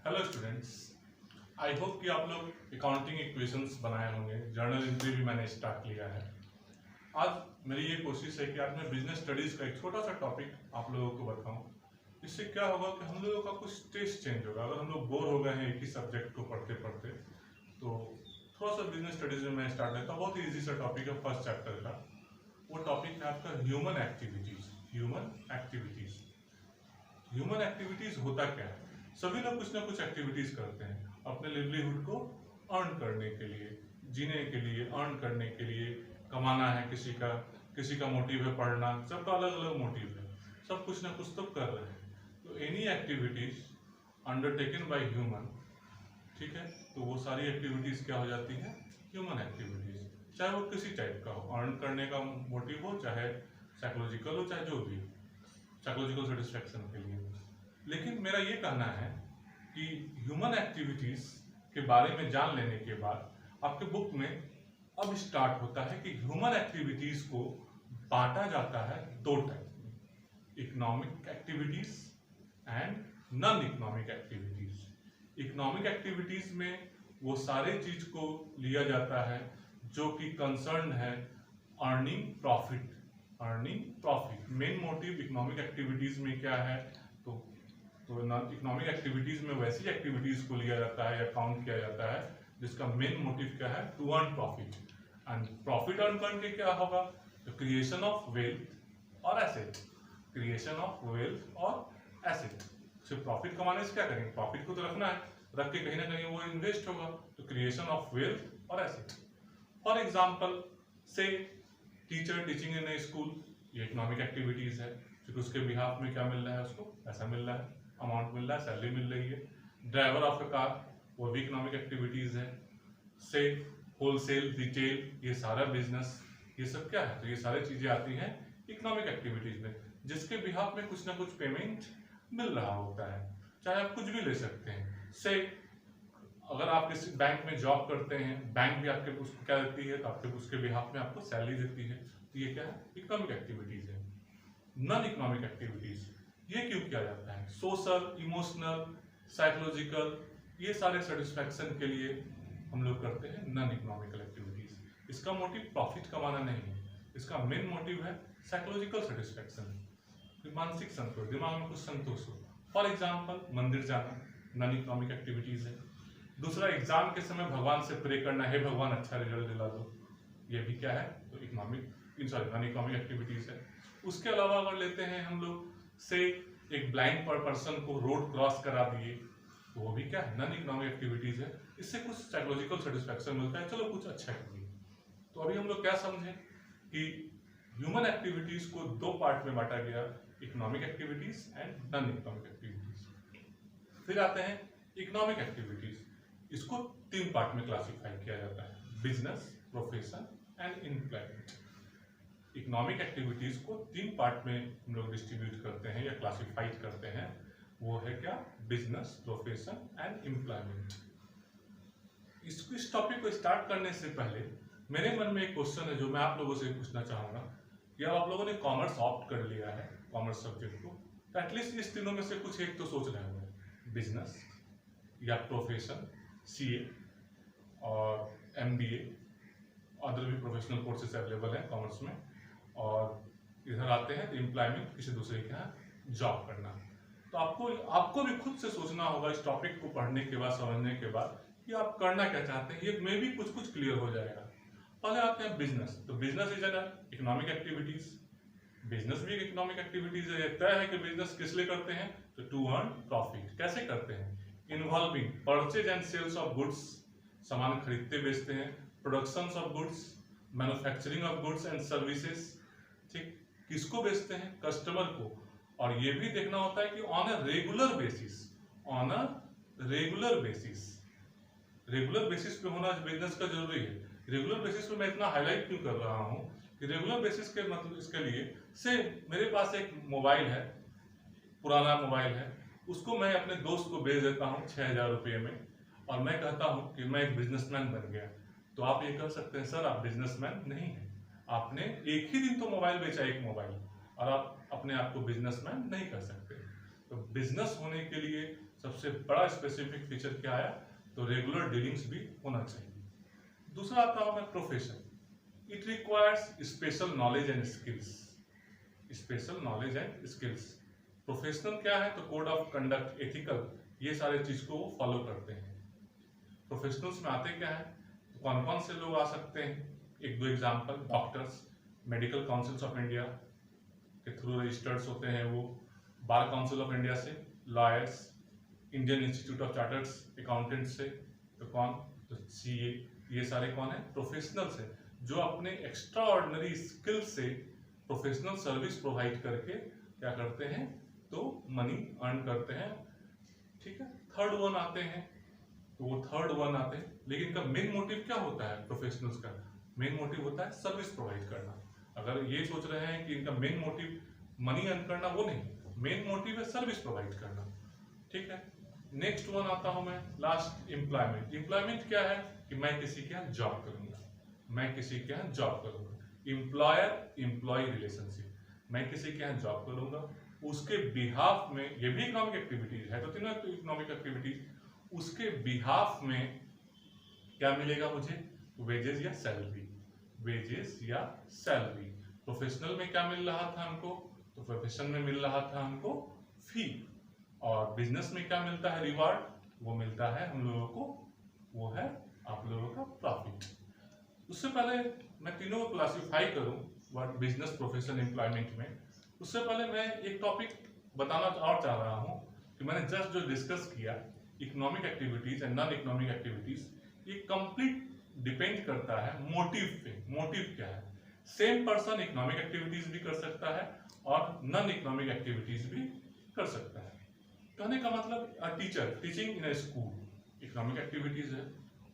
Hello students, I hope कि आप लोग अकाउंटिंग इक्वेशंस बनाए होंगे। जर्नल एंट्री भी मैंने स्टार्ट किया है। आज मेरी ये कोशिश है कि आज मैं बिजनेस स्टडीज़ का एक छोटा सा टॉपिक आप लोगों को बताऊं। इससे क्या होगा कि हम लोगों का कुछ टेस्ट चेंज होगा। अगर हम लोग बोर हो गए हैं एक ही सब्जेक्ट को पढ़ते पढ़ते, तो थोड़ा सा बिजनेस स्टडीज़ में मैं स्टार्ट करता हूँ। बहुत ही ईजी सा टॉपिक है फर्स्ट चैप्टर का। वो टॉपिक है आपका ह्यूमन एक्टिविटीज़। ह्यूमन एक्टिविटीज़ होता क्या है? सभी लोग कुछ ना कुछ एक्टिविटीज़ करते हैं अपने लिवलीहुड को अर्न करने के लिए, जीने के लिए, अर्न करने के लिए। कमाना है किसी का मोटिव है पढ़ना, सबका अलग अलग मोटिव है। सब कुछ ना कुछ तो कर रहे हैं। तो any activities undertaken by human, ठीक है, तो वो सारी एक्टिविटीज़ क्या हो जाती हैं? Human activities. चाहे वो किसी टाइप का हो, अर्न करने का मोटिव हो, चाहे साइकोलॉजिकल हो, चाहे जो भी हो, साइकोलॉजिकल सेटिस्फैक्शन के लिए। लेकिन मेरा ये कहना है कि ह्यूमन एक्टिविटीज़ के बारे में जान लेने के बाद आपके बुक में अब स्टार्ट होता है कि ह्यूमन एक्टिविटीज़ को बांटा जाता है दो टाइप में, economic activities and non economic activities. Economic activities में वो सारे चीज़ को लिया जाता है जो कि कंसर्न है earning profit. Main motive economic activities में क्या है? तो इकोनॉमिक एक्टिविटीज में वैसी एक्टिविटीज को लिया जाता है या काउंट किया जाता है जिसका मेन मोटिव क्या है? To earn profit. And profit earn करके क्या होगा? तो क्रिएशन ऑफ वेल्थ और एसेट। सिर्फ प्रॉफिट कमाने से क्या करेंगे? प्रॉफिट को तो रखना है, रख के कहीं ना कहीं वो इन्वेस्ट होगा। तो क्रिएशन ऑफ वेल्थ और एसेट। फॉर एग्जाम्पल से teacher teaching in A school, ये इकोनॉमिक एक्टिविटीज है क्योंकि उसके बिहाफ में क्या मिल रहा है? उसको पैसा मिल रहा है, अमाउंट मिल रहा है, सैलरी मिल रही है। ड्राइवर ऑफ ए कार, वो भी इकोनॉमिक एक्टिविटीज है। से होलसेल, रिटेल, ये सारा बिजनेस, ये सब क्या है? तो ये सारी चीजें आती हैं इकोनॉमिक एक्टिविटीज में, जिसके बिहाफ में कुछ ना कुछ पेमेंट मिल रहा होता है। चाहे आप कुछ भी ले सकते हैं। से अगर आप किसी बैंक में जॉब करते हैं, बैंक भी आपके उसको क्या देती है? तो आपके उसके बिहाफ में आपको सैलरी देती है। तो ये क्या है? इकोनॉमिक एक्टिविटीज है। नॉन इकोनॉमिक एक्टिविटीज ये क्यों किया जाता है? सोशल, इमोशनल, साइकोलॉजिकल, ये सारे सेटिस्फैक्शन के लिए हम लोग करते हैं नॉन इकोनॉमिकल एक्टिविटीज। इसका मोटिव प्रॉफिट कमाना नहीं है, इसका मेन मोटिव है साइकोलॉजिकल सेटिस्फैक्शन, मानसिक संतोष, दिमाग में कुछ संतोष हो। फॉर एग्जाम्पल मंदिर जाना नॉन इकोनॉमिक एक्टिविटीज है। दूसरा, एग्जाम के समय भगवान से प्रे करना, है भगवान अच्छा रिजल्ट दिला दो, ये भी क्या है? तो नॉन इकोनॉमिक एक्टिविटीज है। उसके अलावा अगर लेते हैं हम लोग से एक ब्लाइंड पर्सन को रोड क्रॉस करा दिए, तो वो भी क्या है? नॉन इकोनॉमिक एक्टिविटीज है। इससे कुछ साइकोलॉजिकल सेटिस्फैक्शन मिलता है, चलो कुछ अच्छा किए। तो अभी हम लोग क्या समझे कि ह्यूमन एक्टिविटीज को दो पार्ट में बांटा गया, economic activities and non economic activities. फिर आते हैं इकोनॉमिक एक्टिविटीज, इसको तीन पार्ट में क्लासिफाई किया जाता है, business, profession and employment. Economic activities को तीन पार्ट में हम लोग डिस्ट्रीब्यूट करते हैं या क्लासिफाइड करते हैं। वो है क्या? Business, profession and employment. इस टॉपिक को स्टार्ट करने से पहले मेरे मन में एक क्वेश्चन है जो मैं आप लोगों से पूछना चाहूंगा। या आप लोगों ने कॉमर्स ऑप्ट कर लिया है, कॉमर्स सब्जेक्ट को, तो एटलीस्ट इस तीनों में से कुछ एक तो सोच रहे होंगे, बिजनेस या प्रोफेशन, सीए और एमबीए, अदर भी प्रोफेशनल कोर्सेज अवेलेबल हैं कॉमर्स में। और इधर आते हैं तो एम्प्लॉयमेंट, किसी दूसरे के यहाँ जॉब करना। तो आपको भी खुद से सोचना होगा इस टॉपिक को पढ़ने के बाद, समझने के बाद, कि आप करना क्या चाहते हैं। ये में भी कुछ क्लियर हो जाएगा। पहले आते हैं बिजनेस। तो business is an economic activities. Business भी एक इकोनॉमिक एक्टिविटीज है। तय है कि बिजनेस किस लिए करते हैं? तो टू अर्न प्रॉफिट। कैसे करते हैं? Involving purchase and sales of goods, सामान खरीदते बेचते हैं, production of goods, manufacturing of goods and services. ठीक, किसको बेचते हैं? कस्टमर को। और ये भी देखना होता है कि ऑन अ रेगुलर बेसिस पे होना बिजनेस का जरूरी है। रेगुलर बेसिस पे मैं इतना हाईलाइट क्यों कर रहा हूँ कि रेगुलर बेसिस के मतलब इसके लिए से मेरे पास एक मोबाइल है, पुराना मोबाइल है, उसको मैं अपने दोस्त को बेच देता हूँ 6,000 रुपये में, और मैं कहता हूँ कि मैं एक बिजनेसमैन बन गया। तो आप ये कह सकते हैं सर आप बिजनेसमैन नहीं हैं, आपने एक ही दिन तो मोबाइल बेचा, एक मोबाइल, और आप अपने आप को बिजनेसमैन नहीं कर सकते। तो बिजनेस होने के लिए सबसे बड़ा स्पेसिफिक फीचर क्या आया, तो रेगुलर डीलिंग्स भी होना चाहिए। दूसरा आता हूं मैं profession, it requires special knowledge and skills. Special knowledge and skills, professional क्या है, तो कोड ऑफ कंडक्ट, एथिकल, ये सारे चीज को वो फॉलो करते हैं। प्रोफेशनल्स में आते क्या है, तो कौन कौन से लोग आ सकते हैं, एक दो example, doctors, medical councils of India के थ्रू रजिस्टर्ड होते हैं वो, बार काउंसिल ऑफ इंडिया से, lawyers, Indian institute of chartered accountant से, तो कौन, तो सीए, ये सारे कौन है, प्रोफेशनल्स है, जो अपने एक्स्ट्रा ऑर्डिनरी स्किल से प्रोफेशनल सर्विस प्रोवाइड करके क्या करते हैं, तो मनी अर्न करते हैं। ठीक है, थर्ड वन आते हैं, तो वो थर्ड वन आते हैं, लेकिन इनका मेन मोटिव क्या होता है, प्रोफेशनल्स का मेन मोटिव होता है सर्विस प्रोवाइड करना। अगर ये सोच रहे हैं कि इनका मेन मोटिव मनी अर्न करना, वो नहीं, मेन मोटिव है सर्विस प्रोवाइड करना। ठीक है, नेक्स्ट वन आता हूं मैं, लास्ट, एम्प्लॉयमेंट। एम्प्लॉयमेंट क्या है, कि मैं किसी के यहाँ जॉब करूंगा, मैं किसी के यहाँ जॉब करूंगा, एम्प्लॉयर एम्प्लॉय रिलेशनशिप, मैं किसी के यहाँ जॉब करूंगा, उसके बिहाफ में, ये भी इकोनॉमिक एक्टिविटीज है, तो तीनों इकोनॉमिक एक्टिविटीज, उसके बिहाफ में क्या मिलेगा मुझे, वेजेस या सैलरी, वेजेस या सैलरी। प्रोफेशनल में क्या मिल रहा था हमको, तो प्रोफेशन में मिल रहा था हमको फी, और बिजनेस में क्या मिलता है, रिवार्ड, वो मिलता है हम लोगों को, वो है आप लोगों का प्रॉफिट। उससे पहले मैं तीनों को क्लासिफाई करूं व्हाट बिजनेस, प्रोफेशन, एम्प्लॉयमेंट में, उससे पहले मैं एक टॉपिक बताना और चाह रहा हूं कि मैंने जस्ट जो डिस्कस किया, economic activities and non economic activities, ये कंप्लीट डिपेंड करता है मोटिव पे। मोटिव क्या है, सेम पर्सन इकोनॉमिक एक्टिविटीज भी कर सकता है और नॉन इकोनॉमिक एक्टिविटीज भी कर सकता है। कहने का मतलब, teacher teaching in school economic activities है,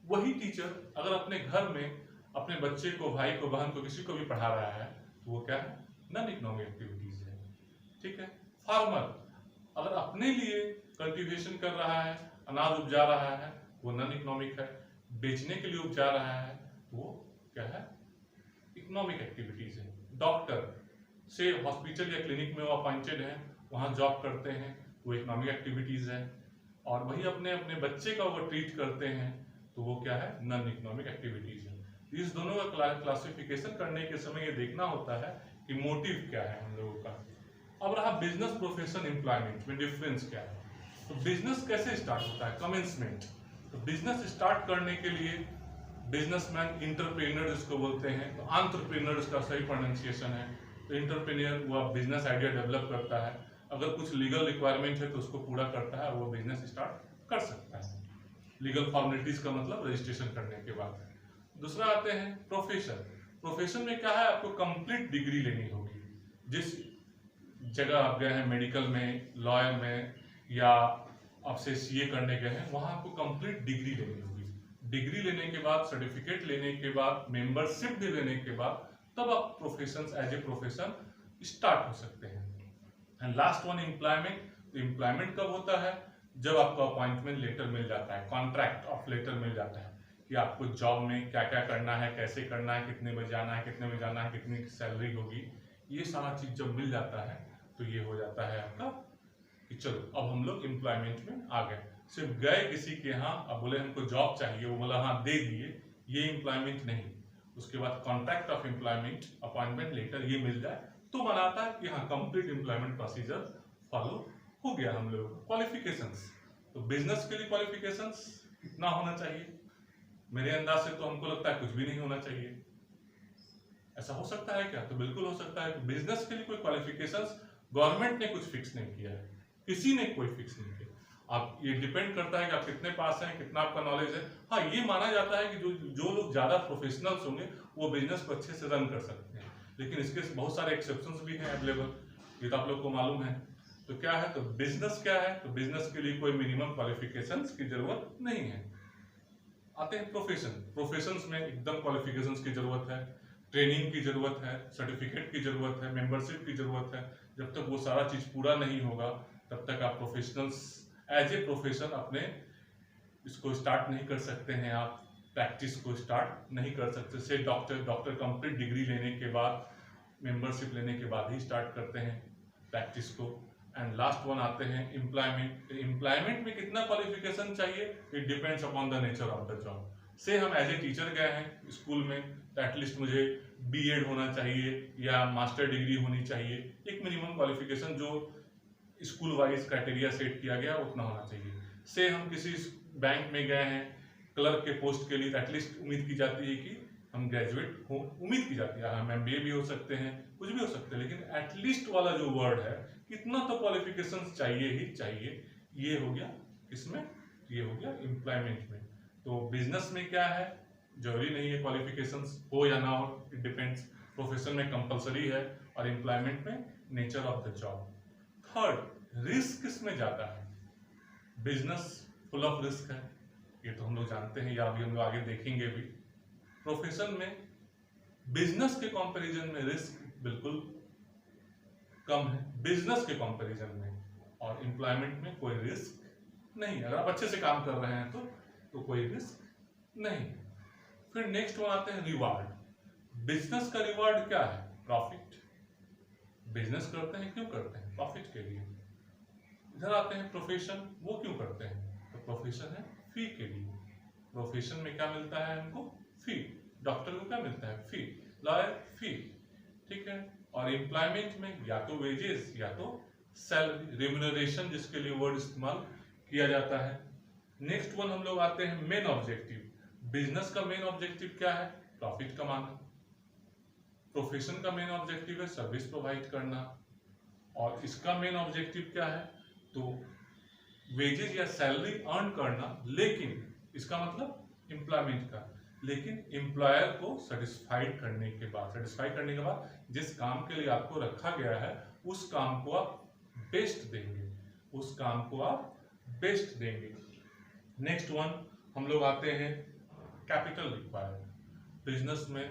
वही टीचर अगर अपने घर में अपने बच्चे को, भाई को, बहन को, किसी को भी पढ़ा रहा है, तो वो क्या है, नॉन इकोनॉमिक एक्टिविटीज है। ठीक है, फार्मर अगर अपने लिए कल्टीवेशन कर रहा है, अनाज उपजा रहा है, वो नॉन इकोनॉमिक है, बेचने के लिए उपजा रहा है, वो क्या है, इकोनॉमिक एक्टिविटीज है। डॉक्टर से हॉस्पिटल या क्लिनिक में वो अपॉइंटेड है, वहां जॉब करते हैं, वो इकोनॉमिक एक्टिविटीज है। और वही अपने अपने बच्चे का वो ट्रीट करते हैं, तो वो क्या है, नॉन इकोनॉमिक एक्टिविटीज है। इस दोनों का क्लासिफिकेशन करने के समय ये देखना होता है कि मोटिव क्या है हम लोगों का। अब रहा बिजनेस, प्रोफेशन, एम्प्लॉयमेंट में डिफरेंस क्या है, तो बिजनेस कैसे स्टार्ट होता है, कमेंसमेंट। तो बिजनेस स्टार्ट करने के लिए बिजनेसमैन, इंटरप्रेन्योर जिसको बोलते हैं, तो एंटरप्रेन्योर इसका सही प्रोनाउंसिएशन है। तो इंटरप्रेन्योर वो बिजनेस आइडिया डेवलप करता है, अगर कुछ लीगल रिक्वायरमेंट है तो उसको पूरा करता है, वो बिजनेस स्टार्ट कर सकता है। लीगल फॉर्मेलिटीज का मतलब रजिस्ट्रेशन करने के बाद। दूसरा आते हैं प्रोफेशन। प्रोफेशन में क्या है, आपको कंप्लीट डिग्री लेनी होगी। जिस जगह आप गए हैं, मेडिकल में, लॉयर में, या आपसे सीए करने गए हैं, वहां आपको कंप्लीट डिग्री लेनी होगी। डिग्री लेने के बाद, सर्टिफिकेट लेने के बाद, मेंबरशिप भी लेने के बाद, तब आप profession as a profession start हो सकते हैं। And last one, employment. Employment कब होता है, जब आपको अपॉइंटमेंट लेटर मिल जाता है, कॉन्ट्रैक्ट ऑफ लेटर मिल जाता है कि आपको जॉब में क्या क्या करना है, कैसे करना है, कितने बजे आना है, कितने बजे जाना है, कितनी सैलरी होगी, ये सारा चीज जब मिल जाता है, तो ये हो जाता है आपका कि चलो अब हम लोग एम्प्लॉयमेंट में आ गए। सिर्फ गए किसी के यहाँ, अब बोले हमको जॉब चाहिए, वो बोला हाँ दे दिए, ये एम्प्लॉयमेंट नहीं। उसके बाद contract of employment, appointment letter, ये मिल जाए तो बनाता है कि हाँ कंप्लीट एम्प्लॉयमेंट प्रोसीजर फॉलो हो गया हम लोग। क्वालिफिकेशंस, तो बिजनेस के लिए क्वालिफिकेशंस कितना होना चाहिए, मेरे अंदाज से तो हमको लगता है कुछ भी नहीं होना चाहिए। ऐसा हो सकता है क्या, तो बिल्कुल हो सकता है। बिजनेस के लिए कोई क्वालिफिकेशंस गवर्नमेंट ने कुछ फिक्स नहीं किया है, किसी ने कोई फिक्स नहीं किया। आप ये डिपेंड करता है कि आप कितने पास हैं, कितना आपका नॉलेज है। हाँ, ये माना जाता है कि जो लोग ज्यादा प्रोफेशनल्स होंगे वो बिजनेस को अच्छे से रन कर सकते हैं, लेकिन इसके बहुत सारे एक्सेप्शंस भी हैं अवेलेबल, ये तो आप लोग को मालूम है। तो क्या है, तो बिजनेस क्या है, तो बिजनेस के लिए कोई मिनिमम क्वालिफिकेशंस की जरूरत नहीं है। आते हैं प्रोफेशन। प्रोफेशंस में एकदम क्वालिफिकेशंस की जरूरत है, ट्रेनिंग की जरूरत है, सर्टिफिकेट की जरूरत है, मेंबरशिप की जरूरत है। जब तक वो सारा चीज पूरा नहीं होगा तब तक आप प्रोफेशनल्स एज ए प्रोफेशन अपने इसको स्टार्ट नहीं कर सकते हैं, आप प्रैक्टिस को स्टार्ट नहीं कर सकते। से डॉक्टर कंप्लीट डिग्री लेने के बाद, मेंबरशिप लेने के बाद ही स्टार्ट करते हैं प्रैक्टिस को। एंड लास्ट वन आते हैं एम्प्लॉयमेंट। एम्प्लॉयमेंट में कितना क्वालिफिकेशन चाहिए, it depends upon the nature of the job. से हम एज ए टीचर गए हैं स्कूल में, तो एटलीस्ट मुझे बीएड होना चाहिए या मास्टर डिग्री होनी चाहिए, एक मिनिमम क्वालिफिकेशन जो स्कूल वाइज क्राइटेरिया सेट किया गया उतना होना चाहिए। से हम किसी बैंक में गए हैं क्लर्क के पोस्ट के लिए, तो एटलीस्ट उम्मीद की जाती है कि हम ग्रेजुएट हो, उम्मीद की जाती है, हम एमबीए भी हो सकते हैं, कुछ भी हो सकते हैं, लेकिन एटलीस्ट वाला जो वर्ड है कितना तो क्वालिफिकेशंस चाहिए ही चाहिए। ये हो गया इसमें, ये हो गया एम्प्लॉयमेंट में। तो बिजनेस में क्या है, जरूरी नहीं है क्वालिफिकेशंस हो या ना हो, इट डिपेंड्स। प्रोफेशन में कंपलसरी है और एम्प्लॉयमेंट में nature of the job. Third, risk किसमें ज्यादा है। बिजनेस फुल ऑफ रिस्क है, ये तो हम लोग जानते हैं या अभी हम लोग आगे देखेंगे भी। प्रोफेशन में बिजनेस के कंपैरिजन में रिस्क बिल्कुल कम है, बिजनेस के कंपैरिजन में, और एम्प्लॉयमेंट में कोई रिस्क नहीं। अगर आप अच्छे से काम कर रहे हैं तो कोई रिस्क नहीं। फिर नेक्स्ट वन आते हैं रिवार्ड। बिजनेस का रिवार्ड क्या है, प्रॉफिट। बिजनेस करते हैं क्यों करते हैं, प्रॉफिट के लिए। इधर आते हैं प्रोफेशन, वो क्यों करते हैं, तो प्रोफेशन है फी के लिए। प्रोफेशन में क्या मिलता है हमको, फी। डॉक्टर को क्या मिलता है, फी। लॉयर, फी, ठीक है। और एम्प्लॉयमेंट में या तो वेजेस या तो सैलरी, रेम्यूनरेशन जिसके लिए वर्ड इस्तेमाल किया जाता है। नेक्स्ट वन हम लोग आते हैं मेन ऑब्जेक्टिव। बिजनेस का मेन ऑब्जेक्टिव क्या है, प्रॉफिट कमाना। प्रोफेशन का मेन ऑब्जेक्टिव है सर्विस प्रोवाइड करना, और इसका मेन ऑब्जेक्टिव क्या है, तो वेजेस या सैलरी अर्न करना। लेकिन इसका मतलब एम्प्लॉयमेंट का, लेकिन एम्प्लॉयर को सेटिस्फाइड करने के बाद जिस काम के लिए आपको रखा गया है उस काम को आप बेस्ट देंगे, उस काम को आप बेस्ट देंगे। नेक्स्ट वन हम लोग आते हैं कैपिटल रिक्वायर्ड। बिजनेस में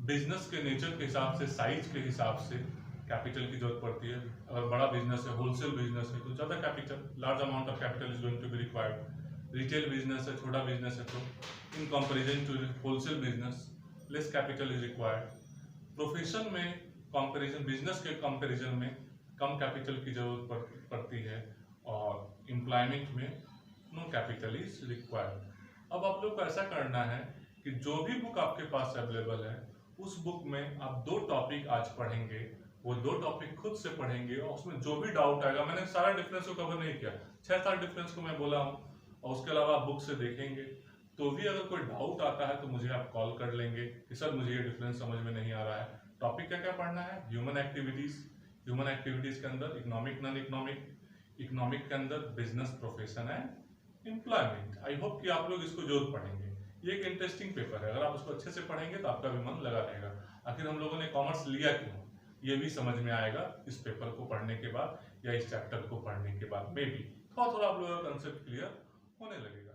बिजनेस के नेचर के हिसाब से, साइज के हिसाब से कैपिटल की जरूरत पड़ती है। अगर बड़ा बिजनेस है, होलसेल बिजनेस है, तो ज्यादा capital, large amount of capital is going to be required. Retail business है, छोटा बिजनेस है, तो in comparison to wholesale business less capital is required. Profession में कंपैरिजन, बिजनेस के कंपैरिजन में कम कैपिटल की जरूरत पड़ती है, और एम्प्लॉयमेंट में नो कैपिटल इज रिक्वायर्ड। अब आप लोग को ऐसा करना है कि जो भी बुक आपके पास अवेलेबल है उस बुक में आप 2 टॉपिक आज पढ़ेंगे, वो 2 टॉपिक खुद से पढ़ेंगे, और उसमें जो भी डाउट आएगा, मैंने सारा डिफरेंस को कवर नहीं किया, 6-7 डिफरेंस को मैं बोला हूँ, और उसके अलावा आप बुक से देखेंगे। तो भी अगर कोई डाउट आता है तो मुझे आप कॉल कर लेंगे कि सर मुझे ये डिफरेंस समझ में नहीं आ रहा है। टॉपिक क्या क्या पढ़ना है, ह्यूमन एक्टिविटीज, ह्यूमन एक्टिविटीज के अंदर इकोनॉमिक, नॉन इकोनॉमिक, इकोनॉमिक के अंदर business, profession and employment. I hope कि आप लोग इसको जरूर पढ़ेंगे, ये एक इंटरेस्टिंग पेपर है, अगर आप उसको अच्छे से पढ़ेंगे तो आपका भी मन लगा रहेगा। आखिर हम लोगों ने कॉमर्स लिया क्यों, ये भी समझ में आएगा इस पेपर को पढ़ने के बाद या इस चैप्टर को पढ़ने के बाद में भी थोड़ा थोड़ा आप लोगों का कंसेप्ट क्लियर होने लगेगा।